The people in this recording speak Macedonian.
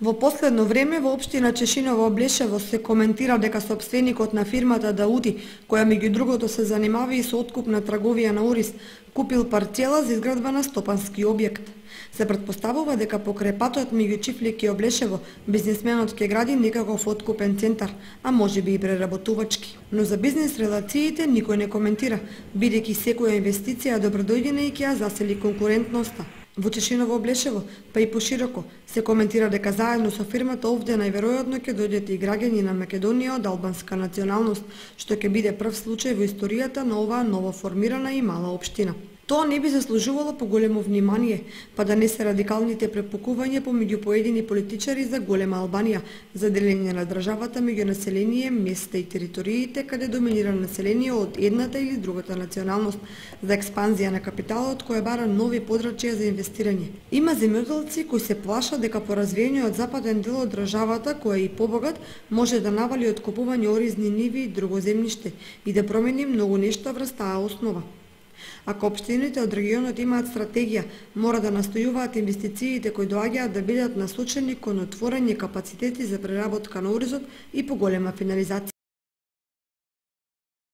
Во последно време во општина Чешиново Облешево се коментира дека сопственикот на фирмата Дауди, која меѓу другото се занимава и со откуп на трговија на ориз, купил парцела за изградба на стопански објект. Се претпоставува дека покрај патот меѓу Чифлик и Облешево, бизнисменот ќе гради некаков откупен центар, а можеби и преработувачки. Но за бизнис релациите никој не коментира, бидејќи секоја инвестиција добродојдена и ќе ја засили конкурентноста. Во Чешиново Облешево, па и пошироко, се коментира дека заедно со фирмата овде најверојатно ќе дојдат и граѓани на Македонија од албанска националност, што ќе биде прв случај во историјата на оваа новоформирана и мала општина. Тоа не би заслужувало поголемо внимание, па да не се радикалните препукувања помеѓу поедини политичари за голема Албанија, за делење на државата меѓу население, места и териториите каде доминира население од едната или другата националност, за експанзија на капиталот која бара нови подрачја за инвестирање. Има земјоделци кои се плашат дека поразвиениот западен дел од државата, кој е и побогат, може да навали откупување оризни ниви и друго земјиште и да промени многу нешта врз таа основа. Ако општините од регионот имаат стратегија, мора да настојуваат инвестициите кои доаѓаат да бидат насочени кон отворање капацитети за преработка на оризот и поголема финализација.